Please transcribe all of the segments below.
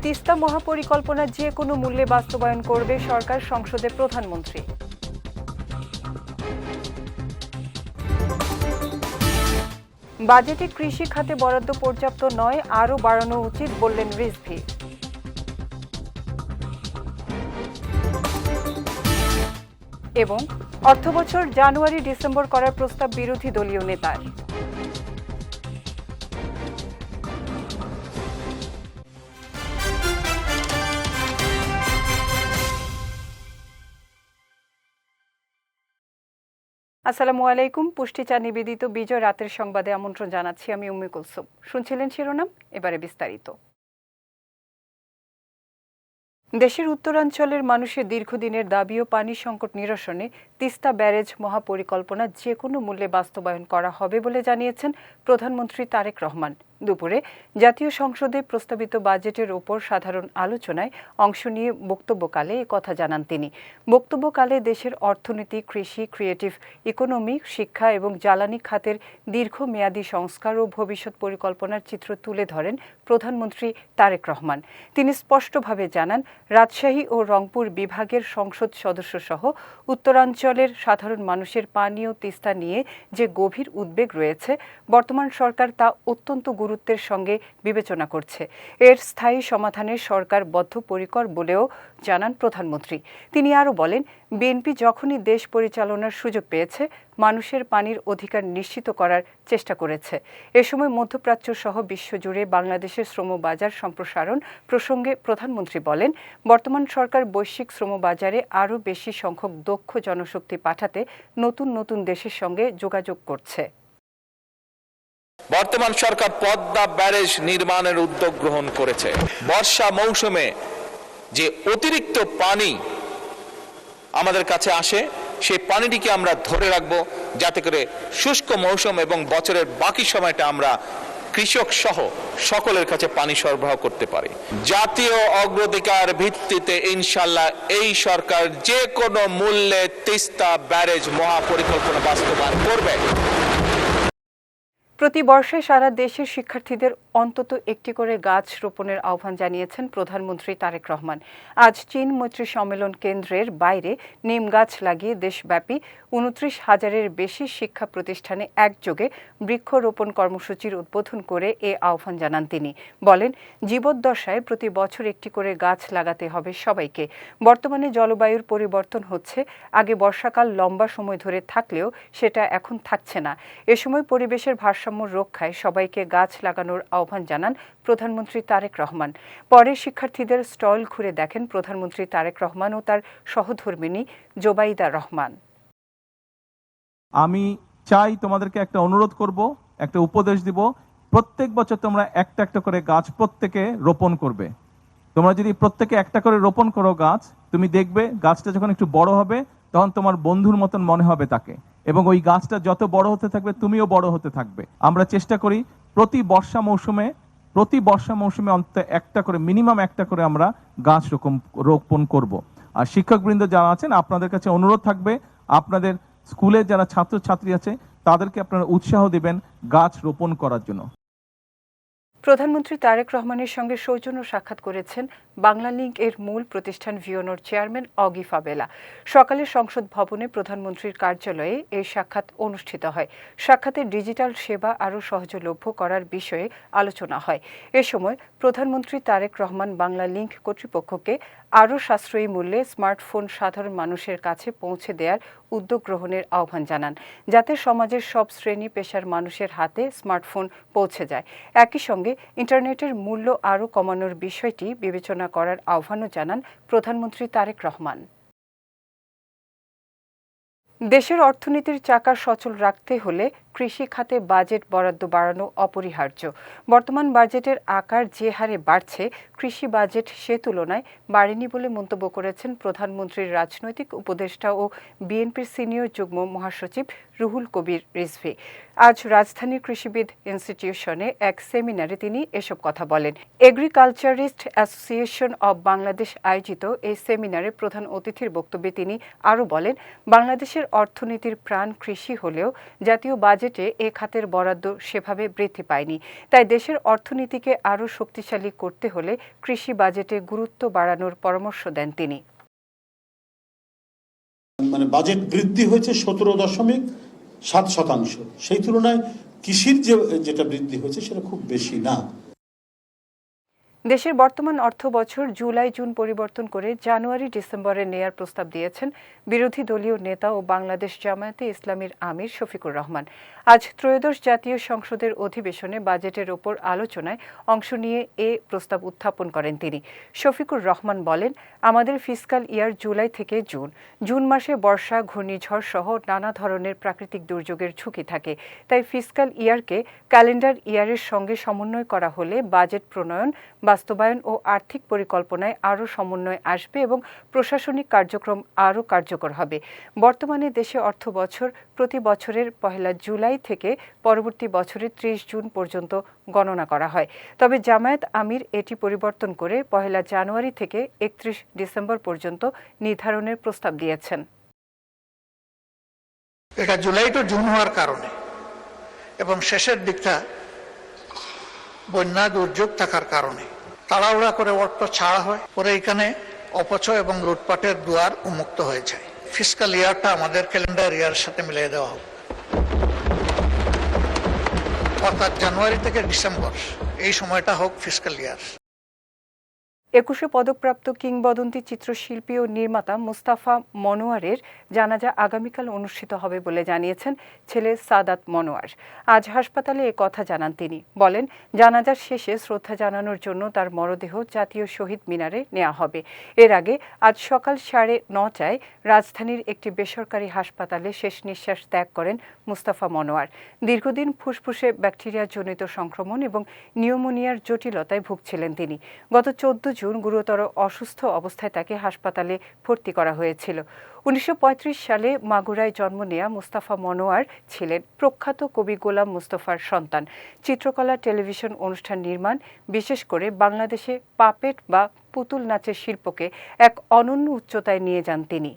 তিস্তা মহাপরিকল্পনা যে কোনো মূল্যে বাস্তবায়ন করবে সরকার, সংসদে প্রধানমন্ত্রী। বাজেটে কৃষি খাতে বরাদ্দ পর্যাপ্ত নয়, আরও বাড়ানো উচিত বললেন রিজভী। এবং অর্থবছর জানুয়ারি-ডিসেম্বর করার প্রস্তাব বিরোধী দলীয় নেতার। আসসালামু আলাইকুম। পুষ্টিচা নিবেদিত বিজয় রাতের সংবাদে আমন্ত্রণ জানাচ্ছি আমি উম্মে কুলসুম। শুনছিলেন শিরোনাম, এবারে বিস্তারিত। দেশের উত্তরাঞ্চলের মানুষের দীর্ঘদিনের দাবি ও পানি সংকট নিরসনে তিস্তা ব্যারেজ মহাপরিকল্পনা যে কোনো মূল্যে বাস্তবায়ন করা হবে বলে জানিয়েছেন প্রধানমন্ত্রী তারেক রহমান। দুপুরে জাতীয় সংসদে প্রস্তাবিত বাজেটের ওপর সাধারণ আলোচনায় অংশ নিয়ে বক্তব্যকালে একথা জানান তিনি। বক্তব্যকালে দেশের অর্থনীতি, কৃষি, ক্রিয়েটিভ ইকোনমি, শিক্ষা এবং জ্বালানি খাতের দীর্ঘমেয়াদী সংস্কার ও ভবিষ্যৎ পরিকল্পনার চিত্র তুলে ধরেন প্রধানমন্ত্রী তারেক রহমান। তিনি স্পষ্টভাবে জানান, রাজশাহী ও রংপুর বিভাগের সংসদ সদস্যসহ উত্তরাঞ্চলের সাধারণ মানুষের পানি ও তিস্তা নিয়ে যে গভীর উদ্বেগ রয়েছে, বর্তমান সরকার তা অত্যন্ত গুরুত্বের সঙ্গে বিবেচনা করছে। এর স্থায়ী সমাধানে সরকার বদ্ধপরিকর বলেও জানান প্রধানমন্ত্রী। তিনি আরও বলেন, বিএনপি যখনই দেশ পরিচালনার সুযোগ পেয়েছে, মানুষের পানির অধিকার নিশ্চিত করার চেষ্টা করেছে। এ সময় মধ্যপ্রাচ্য সহ বিশ্বজুড়ে বাংলাদেশের শ্রমবাজার সম্প্রসারণ প্রসঙ্গে প্রধানমন্ত্রী বলেন, বর্তমান সরকার বৈশ্বিক শ্রমবাজারে আরও বেশি সংখ্যক দক্ষ জনশক্তি পাঠাতে নতুন নতুন দেশের সঙ্গে যোগাযোগ করছে। বর্তমান সরকার পদ্মা ব্যারেজ নির্মাণের উদ্যোগ গ্রহণ করেছে। বর্ষা মৌসুমে যে অতিরিক্ত পানি আমাদের কাছে আসে, সেই পানিটিকে আমরা ধরে রাখবো, যাতে করে শুষ্ক মৌসুম এবং বছরের বাকি সময়টা আমরা কৃষক সহ সকলের কাছে পানি সরবরাহ করতে পারি। জাতীয় অগ্রাধিকার ভিত্তিতে ইনশাল্লাহ এই সরকার যে কোনো মূল্যে তিস্তা ব্যারেজ মহাপরিকল্পনা বাস্তবায়ন করবে। প্রতি বর্ষে সারা দেশের শিক্ষার্থীদের অন্তত একটি করে গাছ রোপণের আহ্বান জানিয়েছেন প্রধানমন্ত্রী তারেক রহমান। আজ চীন মৈত্রী সম্মেলন কেন্দ্রের বাইরে নিম গাছ লাগিয়ে দেশব্যাপী ২৯,০০০-এর বেশি শিক্ষা প্রতিষ্ঠানে একযোগে বৃক্ষরোপণ কর্মসূচির উদ্বোধন করে এ আহ্বান জানান তিনি। বলেন, জীবদ্দশায় প্রতি বছর একটি করে গাছ লাগাতে হবে সবাইকে। বর্তমানে জলবায়ুর পরিবর্তন হচ্ছে। আগে বর্ষাকাল লম্বা সময় ধরে থাকলেও সেটা এখন থাকছে না। এ সময় পরিবেশের ভারসাম্য রক্ষায় সবাইকে গাছ লাগানোর আহ্বান জানান প্রধানমন্ত্রী তারেক রহমান। পরে শিক্ষার্থীদের স্টল ঘুরে দেখেন প্রধানমন্ত্রী তারেক রহমান ও তার সহধর্মিণী জোবাইদা রহমান। আমি চাই তোমাদেরকে একটা অনুরোধ করব, একটা উপদেশ দিব, প্রত্যেক বছর তোমরা একটা একটা করে গাছ প্রত্যেকে রোপণ করবে। তোমরা যদি প্রত্যেকে একটা করে রোপণ করো গাছ, তুমি দেখবে গাছটা যখন একটু বড় হবে তখন তোমার বন্ধুর মতন মনে হবে তাকে, এবং ওই গাছটা যত বড় হতে থাকবে তুমিও বড় হতে থাকবে। আমরা চেষ্টা করি প্রতি বর্ষা মৌসুমে অন্তত একটা করে, মিনিমাম একটা করে আমরা গাছ রোপণ করব। আর শিক্ষকবৃন্দ যারা আছেন, আপনাদের কাছে অনুরোধ থাকবে, আপনাদের স্কুলে যারা ছাত্রছাত্রী আছে তাদেরকে আপনারা উৎসাহ দিবেন গাছ রোপণ করার জন্য। প্রধানমন্ত্রী তারেক রহমানের সঙ্গে সৌজন্য সাক্ষাৎ করেছেন বাংলালিংক এর মূল প্রতিষ্ঠান ভিওনোর চেয়ারম্যান অগিফা বেলা। সকালে সংসদ ভবনে প্রধানমন্ত্রীর কার্যালয়ে এই সাক্ষাৎ অনুষ্ঠিত হয়। সাক্ষাতে ডিজিটাল সেবা আরও সহজলভ্য করার বিষয়ে আলোচনা হয়। এ সময় প্রধানমন্ত্রী তারেক রহমান বাংলালিংক কর্তৃপক্ষকে আরও সাশ্রয়ী মূল্যে স্মার্টফোন সাধারণ মানুষের কাছে পৌঁছে দেওয়ার উদ্যোগ গ্রহণের আহ্বান জানান, যাতে সমাজের সব শ্রেণী পেশার মানুষের হাতে স্মার্টফোন পৌঁছে যায়। একই সঙ্গে ইন্টারনেটের মূল্য আরও কমানোর বিষয়টি বিবেচনা করার আহ্বানও জানান প্রধানমন্ত্রী তারেক রহমান। দেশের অর্থনীতির চাকা সচল রাখতে হলে কৃষি খাতে বাজেট বরাদ্দ বাড়ানো অপরিহার্য। বর্তমান বাজেটের আকার যে হারে বাড়ছে, কৃষি বাজেট সে তুলনায় বাড়েনি বলে মন্তব্য করেছেন প্রধানমন্ত্রীর রাজনৈতিক উপদেষ্টা ও বিএনপির সিনিয়র যুগ্ম মহাসচিব রুহুল কবির রিজভী। আজ রাজধানীর কৃষিবিদ ইনস্টিটিউশনে এক সেমিনারে তিনি এসব কথা বলেন। এগ্রিকালচারিস্ট অ্যাসোসিয়েশন অব বাংলাদেশ আয়োজিত এই সেমিনারে প্রধান অতিথির বক্তব্যে তিনি আরও বলেন, বাংলাদেশের অর্থনীতির প্রাণ কৃষি হলেও জাতীয় বাজেট বাজেটে এ খাতের বরাদ্দ সেভাবে বৃদ্ধি পায়নি। তাই দেশের অর্থনীতিকে আরও শক্তিশালী করতে হলে কৃষি বাজেটে গুরুত্ব বাড়ানোর পরামর্শ দেন তিনি। বাজেট বৃদ্ধি হয়েছে 17.7%। সেই তুলনায় কৃষির যেটা বৃদ্ধি হয়েছে সেটা খুব বেশি না। দেশের বর্তমান অর্থ বছর জুলাই-জুন পরিবর্তন করে জানুয়ারি-ডিসেম্বরে নেয়ার প্রস্তাব দিয়েছেন বিরোধী দলীয় নেতা ও বাংলাদেশ জামায়াতে ইসলামীর আমির শফিকুর রহমান। আজ ত্রয়োদশ জাতীয় সংসদের অধিবেশনে বাজেটের ওপর আলোচনায় অংশ নিয়ে এ প্রস্তাব উত্থাপন করেন তিনি। শফিকুর রহমান বলেন, আমাদের ফিসকাল ইয়ার জুলাই থেকে জুন মাসে বর্ষা, ঘূর্ণিঝড় সহ নানা ধরনের প্রাকৃতিক দুর্যোগের ঝুঁকি থাকে। তাই ফিসকাল ইয়ারকে ক্যালেন্ডার ইয়ারের সঙ্গে সমন্বয় করা হলে বাজেট প্রণয়ন, বাস্তবায়ন ও আর্থিক পরিকল্পনায় আরও সমন্বয় আসবে এবং প্রশাসনিক কার্যক্রম আরও কার্যকর হবে। বর্তমানে দেশে অর্থ বছর প্রতি বছরের 1 জুলাই থেকে পরবর্তী বছরের 30 জুন পর্যন্ত গণনা করা হয়। তবে জামায়াত আমির এটি পরিবর্তন করে 1 জানুয়ারি থেকে 31 ডিসেম্বর পর্যন্ত নির্ধারণের প্রস্তাব দিয়েছেন। এটা জুলাই টু জুন হওয়ার কারণে এবং শেষের দিকটা বন্যা দুর্যোগ থাকার কারণে তাড়াহুড়া করে অর্থ ছাড়া হয়, পরে এখানে অপচয় এবং লুটপাটের দুয়ার উন্মুক্ত হয়ে যায়। ফিসকাল ইয়ারটা আমাদের ক্যালেন্ডার ইয়ারের সাথে মিলিয়ে দেওয়া হোক, অর্থাৎ জানুয়ারি থেকে ডিসেম্বর এই সময়টা হোক ফিসকাল ইয়ার। 21 পদকপ্রাপ্ত কিংবদন্তি চিত্রশিল্পী ও নির্মাতা মুস্তাফা মনোয়ারের জানাজা আগামীকাল অনুষ্ঠিত হবে বলে জানিয়েছেন ছেলে সাদাত মনোয়ার। আজ হাসপাতালে এ কথা জানান তিনি। বলেন, জানাজার শেষে শ্রদ্ধা জানানোর জন্য তার মরদেহ জাতীয় শহীদ মিনারে নেওয়া হবে। এর আগে আজ সকাল 9:30টায় রাজধানীর একটি বেসরকারি হাসপাতালে শেষ নিঃশ্বাস ত্যাগ করেন মুস্তাফা মনোয়ার। দীর্ঘদিন ফুসফুসে ব্যাকটেরিয়াজনিত সংক্রমণ এবং নিউমোনিয়ার জটিলতায় ভুগছিলেন তিনি। গত 14 জুন গুরুতর অসুস্থ অবস্থায় তাকে হাসপাতালে ভর্তি করা হয়েছিল। 1935 সালে মাগুরায় জন্ম নেয়া মুস্তাফা মনোয়ার ছিলেন প্রখ্যাত কবি গোলাম মুস্তফার সন্তান। চিত্রকলা, টেলিভিশন অনুষ্ঠান নির্মাণ, বিশেষ করে বাংলাদেশে পাপেট বা পুতুল নাচের শিল্পকে এক অনন্য উচ্চতায় নিয়ে যান তিনি।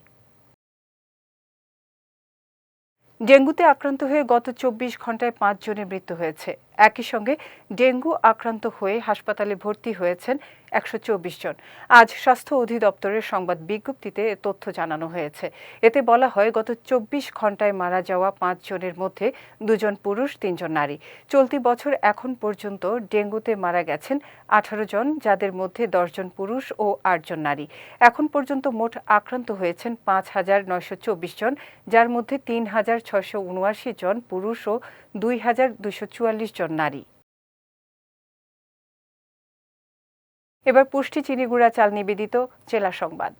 ডেঙ্গুতে আক্রান্ত হয়ে গত 24 ঘন্টায় 5 জনের মৃত্যু হয়েছে। একই সঙ্গে ডেঙ্গু আক্রান্ত হয়ে হাসপাতালে ভর্তি হয়েছেন 124 জন। আজ স্বাস্থ্য অধিদপ্তরের সংবাদ বিজ্ঞপ্তিতে এ তথ্য জানানো হয়েছে। এতে বলা হয়, গত 24 ঘন্টায় মারা যাওয়া 5 জনের মধ্যে 2 জন পুরুষ, 3 জন নারী। চলতি বছর এখন পর্যন্ত ডেঙ্গুতে মারা গেছেন 18 জন, যাদের মধ্যে 10 জন পুরুষ ও 8 জন নারী। এখন পর্যন্ত মোট আক্রান্ত হয়েছেন 5,924 জন, যার মধ্যে 3,679 জন পুরুষ ও 2,244 জন নারী। এবার পুষ্টি চিনিগুড়া চাল নিবেদিত জেলা সংবাদ।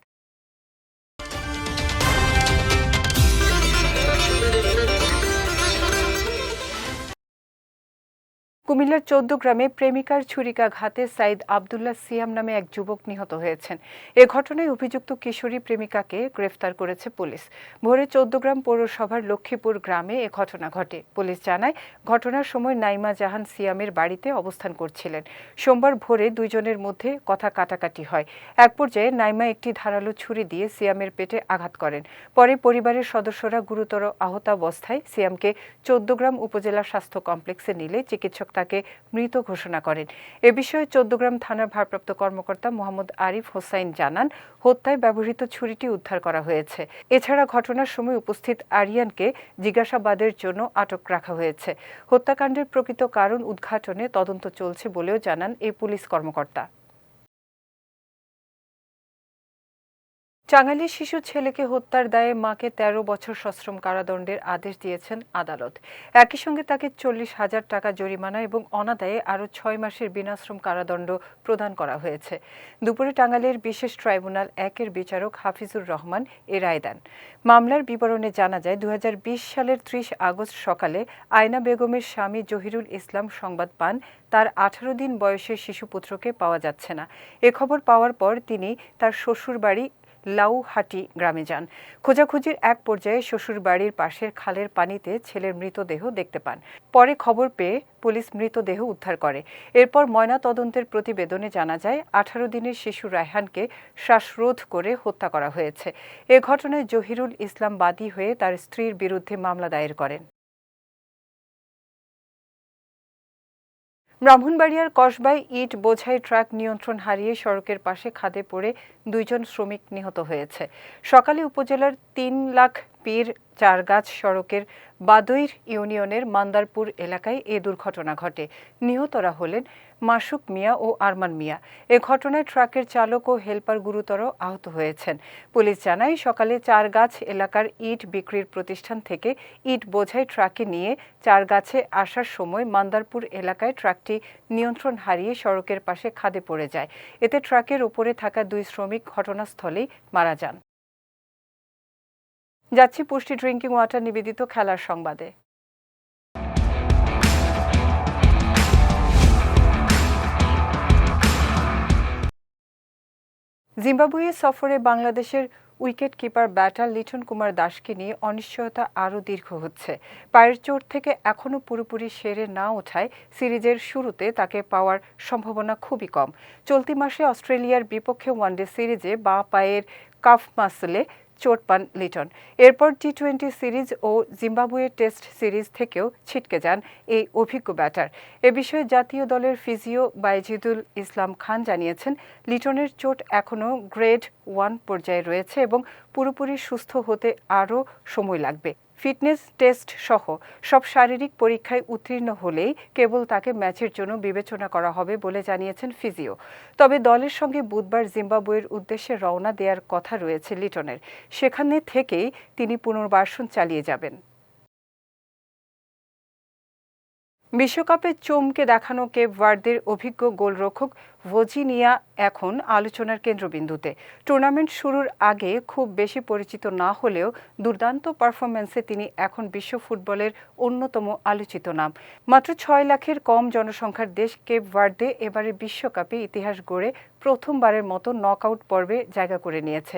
কুমিল্লার 14 গ্রামে প্রেমিকার ছুরিকাঘাতে সাইদ আব্দুল্লাহ সিয়াম নামে এক যুবক নিহত হয়েছেন। এ ঘটনায় অভিযুক্ত কিশোরী প্রেমিকাকে গ্রেফতার করেছে পুলিশ। ভোরে 14 গ্রাম পৌরসভার লক্ষ্মীপুর গ্রামে এ ঘটনা ঘটে। পুলিশ জানায়, ঘটনার সময় নাইমা জাহান সিয়ামের বাড়িতে অবস্থান করছিলেন। সোমবার ভোরে দুইজনের মধ্যে কথা কাটাকাটি হয়। এক পর্যায়ে নাইমা একটি ধারালো ছুরি দিয়ে সিয়ামের পেটে আঘাত করেন। পরে পরিবারের সদস্যরা গুরুতর আহত অবস্থায় সিয়ামকে 14 গ্রাম উপজেলা স্বাস্থ্য কমপ্লেক্সে নিলে চিকিৎসক তাকে মৃত ঘোষণা করেন। এ বিষয়ে 14 গ্রাম থানার ভারপ্রাপ্ত কর্মকর্তা মোহাম্মদ আরিফ হোসাইন জানান, হত্যায় ব্যবহৃত ছুরিটি উদ্ধার করা হয়েছে। এছাড়া ঘটনার সময় উপস্থিত আরিয়ানকে জিজ্ঞাসাবাদের জন্য আটক রাখা হয়েছে। হত্যাকাণ্ডের প্রকৃত কারণ উদ্ঘাটনে তদন্ত চলছে বলেও জানান এই পুলিশ কর্মকর্তা। টাঙ্গাইলের শিশু ছেলেকে হত্যার দায়ে মাকে 13 বছর সশ্রম কারাদণ্ডের আদেশ দিয়েছেন আদালত। একই সঙ্গে তাকে 40,000 টাকা জরিমানা এবং অনাদায়ে আরও 6 মাসের বিনাশ্রম কারাদণ্ড প্রদান করা হয়েছে। দুপুরে টাঙ্গাইলের বিশেষ ট্রাইব্যুনাল 1-এর বিচারক হাফিজুর রহমান এ রায় দেন। মামলার বিবরণে জানা যায়, 2020 সালের 30 আগস্ট সকালে আয়না বেগমের স্বামী জহিরুল ইসলাম সংবাদ পান তার 18 দিন বয়সের শিশুপুত্রকে পাওয়া যাচ্ছে না। এ খবর পাওয়ার পর তিনি তার শ্বশুরবাড়ি লাউহাটি গ্রামে যান। খোঁজাখুঁজির এক পর্যায়ে শ্বশুর বাড়ির পাশের খালের পানিতে ছেলের মৃতদেহ দেখতে পান। পরে খবর পেয়ে পুলিশ মৃতদেহ উদ্ধার করে। এরপর ময়না তদন্তের প্রতিবেদনে জানা যায়, 18 দিনের শিশু রায়হানকে শ্বাসরোধ করে হত্যা করা হয়েছে। এ ঘটনায় জহিরুল ইসলাম বাদী হয়ে তার স্ত্রীর বিরুদ্ধে মামলা দায়ের করেন। ব্রাহ্মণবাড়িয়ার কসবায় ইট বোঝাই ট্রাক নিয়ন্ত্রণ হারিয়ে সড়কের পাশে খাদে পড়ে 2 জন শ্রমিক নিহত হয়েছে। সকালে উপজেলার 3 লাখ পীর চারগাছ সড়কের বাদইর ইউনিয়নের মান্দারপুর এলাকায় এ দুর্ঘটনা ঘটে। নিহতরা হলেন মাসুক মিয়া ও আরমান মিয়া। এ ঘটনায় ট্রাকের চালক ও হেলপার গুরুতর আহত হয়েছেন। পুলিশ জানায়, সকালে চারগাছ এলাকার ইট বিক্রির প্রতিষ্ঠান থেকে ইট বোঝাই ট্রাকে নিয়ে চারগাছে আসার সময় মান্দারপুর এলাকায় ট্রাকটি নিয়ন্ত্রণ হারিয়ে সড়কের পাশে খাদে পড়ে যায়। এতে ট্রাকের ওপরে থাকা 2 শ্রমিক ঘটনাস্থলেই মারা যান। যাচ্ছি পুষ্টি ড্রিঙ্কিং ওয়াটার নিবেদিত খেলার সংবাদে। জিম্বাবুয়ে সফরে বাংলাদেশের wicket keeper batter Liton Kumar দাসকে নিয়ে অনিশ্চয়তা আরও দীর্ঘ হচ্ছে। পায়ের চোট থেকে এখনও পুরোপুরি সেরে না ওঠায় সিরিজের শুরুতে তাকে পাওয়ার সম্ভাবনা খুবই কম। চলতি মাসে অস্ট্রেলিয়ার বিপক্ষে ওয়ানডে সিরিজে বাঁ পায়ের কাফ মাসলে চোট পান লিটন। এরপর টি-20 সিরিজ ও জিম্বাবুয়ে টেস্ট সিরিজ থেকেও ছিটকে যান এই অভিজ্ঞ ব্যাটার। এ বিষয়ে জাতীয় দলের ফিজিও বাইজিদুল ইসলাম খান জানিয়েছেন, লিটনের চোট এখনও গ্রেড 1 পর্যায়ে রয়েছে এবং পুরোপুরি সুস্থ হতে আরও সময় লাগবে। ফিটনেস টেস্ট সহ সব শারীরিক পরীক্ষায় উত্তীর্ণ হলেই কেবল তাকে ম্যাচের জন্য বিবেচনা করা হবে বলে জানিয়েছেন ফিজিও। তবে দলের সঙ্গে বুধবার জিম্বাবুয়ের উদ্দেশ্যে রওনা দেওয়ার কথা রয়েছে লিটনের। সেখানে থেকেই তিনি পুনর্বাসন চালিয়ে যাবেন। বিশ্বকাপে চমকে দেখানো কেপ ভার্দের অভিজ্ঞ গোলরক্ষক ভজিনিয়া এখন আলোচনার কেন্দ্রবিন্দুতে। টুর্নামেন্ট শুরুর আগে খুব বেশি পরিচিত না হলেও দুর্দান্ত পারফরম্যান্সে তিনি এখন বিশ্ব ফুটবলের অন্যতম আলোচিত নাম। মাত্র 6 লাখের কম জনসংখ্যার দেশ কেপ ভার্দে এবারে বিশ্বকাপে ইতিহাস গড়ে প্রথমবারের মতো নকআউট পর্বে জায়গা করে নিয়েছে।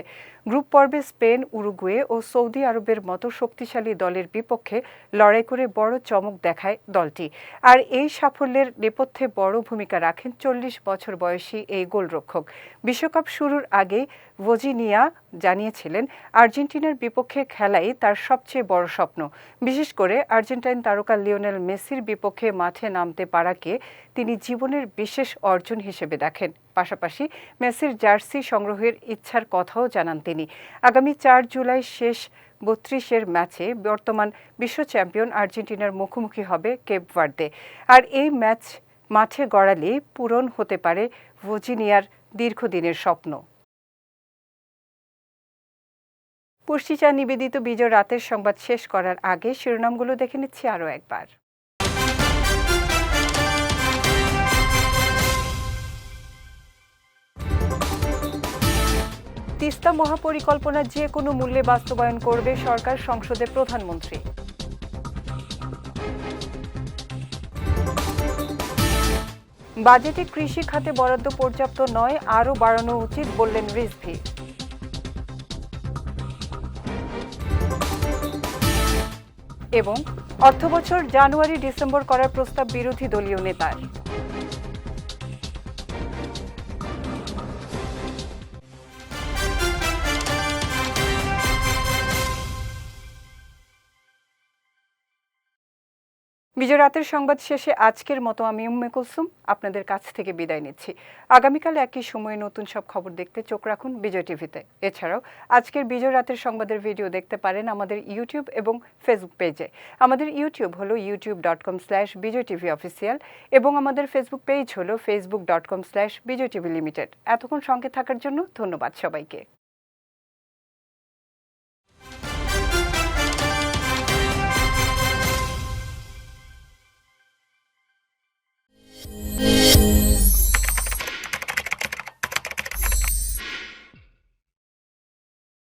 গ্রুপ পর্বে স্পেন, উরুগুয়ে ও সৌদি আরবের মতো শক্তিশালী দলের বিপক্ষে লড়াই করে বড় চমক দেখায় দলটি। আর এই সাফল্যের নেপথ্যে বড় ভূমিকা রাখেন 40 বছর বয়সী এই গোলরক্ষক। বিশ্বকাপ শুরুর আগে ভজিনিয়া জানিয়েছিলেন, আর্জেন্টিনার বিপক্ষে খেলাই তার সবচেয়ে বড় স্বপ্ন। বিশেষ করে আর্জেন্টাইন তারকা লিওনেল মেসির বিপক্ষে মাঠে নামতে পারাকে তিনি জীবনের বিশেষ অর্জন হিসেবে দেখেন। পাশাপাশি মেসির জার্সি সংগ্রহের ইচ্ছার কথাও জানান তিনি। আগামী 4 জুলাই শেষ 32-এর ম্যাচে বর্তমান বিশ্ব চ্যাম্পিয়ন আর্জেন্টিনার মুখোমুখি হবে কেপ ভার্দে। আর এই ম্যাচ মাঠে গড়ালে পূরণ হতে পারে ভজিনিয়ার দীর্ঘদিনের স্বপ্ন। পুষ্টিচা নিবেদিত বিজয় রাতের সংবাদ শেষ করার আগে শিরোনামগুলো দেখে নিচ্ছি আরও একবার। তিস্তা মহাপরিকল্পনা যে কোনো মূল্যে বাস্তবায়ন করবে সরকার, সংসদে প্রধানমন্ত্রী। বাজেটে কৃষি খাতে বরাদ্দ পর্যাপ্ত নয়, আরও বাড়ানো উচিত বললেন রিজভী। এবং অর্থবছর জানুয়ারি-ডিসেম্বর করার প্রস্তাব বিরোধী দলীয় নেতার। বিজয় রাতের সংবাদ শেষে আজকের মতো আমি উম্মে কুলসুম আপনাদের কাছ থেকে বিদায় নিচ্ছি। আগামীকাল একই সময়ে নতুন সব খবর দেখতে চোখ রাখুন বিজয় টিভিতে। এছাড়াও আজকের বিজয় রাতের সংবাদের ভিডিও দেখতে পারেন আমাদের ইউটিউব এবং ফেসবুক পেজে। আমাদের ইউটিউব হলো youtube.com/bijaytvofficial এবং আমাদের ফেসবুক পেজ হলো facebook.com/bijaytvlimited। এতক্ষণ সঙ্গে থাকার জন্য ধন্যবাদ সবাইকে।